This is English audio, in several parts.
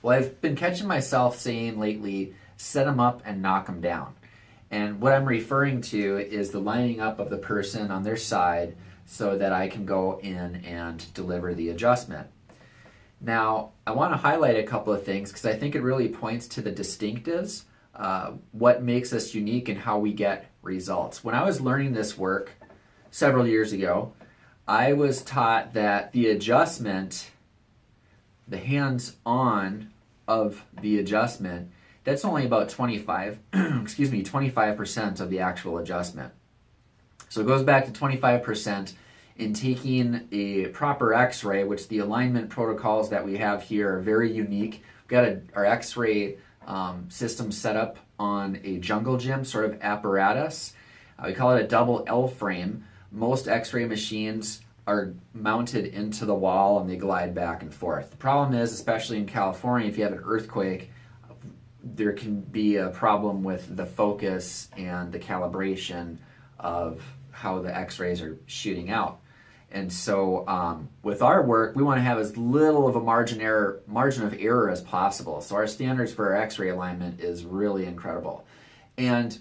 Well, I've been catching myself saying lately, set them up and knock them down. And what I'm referring to is the lining up of the person on their side so that I can go in and deliver the adjustment. Now, I want to highlight a couple of things because I think it really points to the distinctives, what makes us unique and how we get results. When I was learning this work several years ago, I was taught that the adjustment, the hands-on of the adjustment, that's only about 25% of the actual adjustment. So it goes back to 25% in taking a proper x-ray, which the alignment protocols that we have here are very unique. We've got our x-ray system set up on a jungle gym sort of apparatus. We call it a double L frame. Most x-ray machines are mounted into the wall and they glide back and forth. The problem is, especially in California, if you have an earthquake, there can be a problem with the focus and the calibration of how the x-rays are shooting out. And so with our work, we want to have as little of a margin of error as possible. So our standards for our x-ray alignment is really incredible. And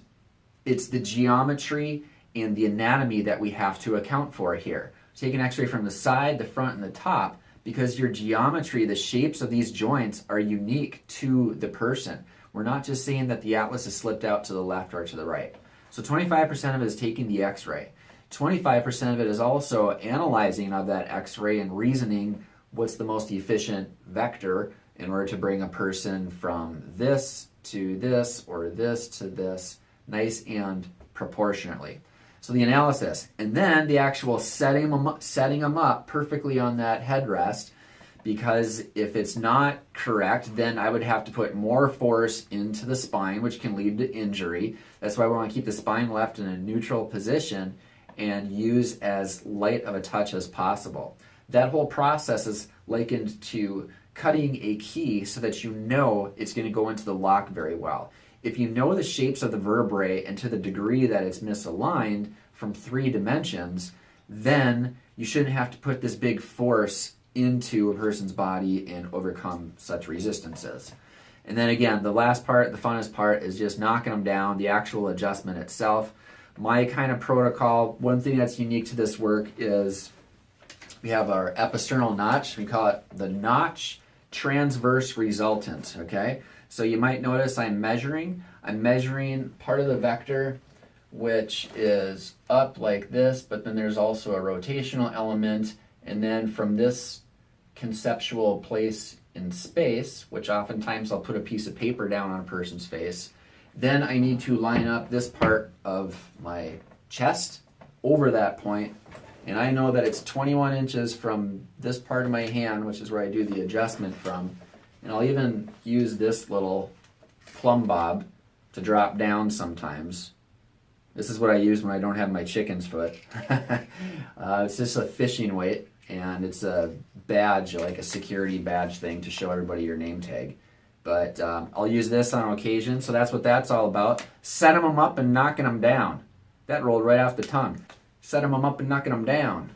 it's the geometry and the anatomy that we have to account for here. Take an x-ray from the side, the front, and the top, because your geometry, the shapes of these joints are unique to the person. We're not just saying that the atlas is slipped out to the left or to the right. So 25% of it is taking the x-ray. 25% of it is also analyzing of that x-ray and reasoning what's the most efficient vector in order to bring a person from this to this or this to this, nice and proportionately. So the analysis, and then the actual setting them up perfectly on that headrest, because if it's not correct, then I would have to put more force into the spine, which can lead to injury. That's why we want to keep the spine left in a neutral position and use as light of a touch as possible. That whole process is likened to cutting a key so that you know it's going to go into the lock very well. If you know the shapes of the vertebrae and to the degree that it's misaligned from 3 dimensions, then you shouldn't have to put this big force into a person's body and overcome such resistances. And then again, the last part, the funnest part, is just knocking them down, the actual adjustment itself. My kind of protocol, one thing that's unique to this work is we have our episternal notch. We call it the notch transverse resultant, okay? So you might notice I'm measuring part of the vector, which is up like this, but then there's also a rotational element, and then from this conceptual place in space, which oftentimes I'll put a piece of paper down on a person's face, then I need to line up this part of my chest over that point, and I know that it's 21 inches from this part of my hand, which is where I do the adjustment from, and I'll even use this little plumb bob to drop down sometimes. This is what I use when I don't have my chicken's foot. It's just a fishing weight, and it's a badge, like a security badge thing to show everybody your name tag. But I'll use this on occasion, so that's what that's all about. Setting them up and knocking them down. That rolled right off the tongue. Setting them up and knocking them down.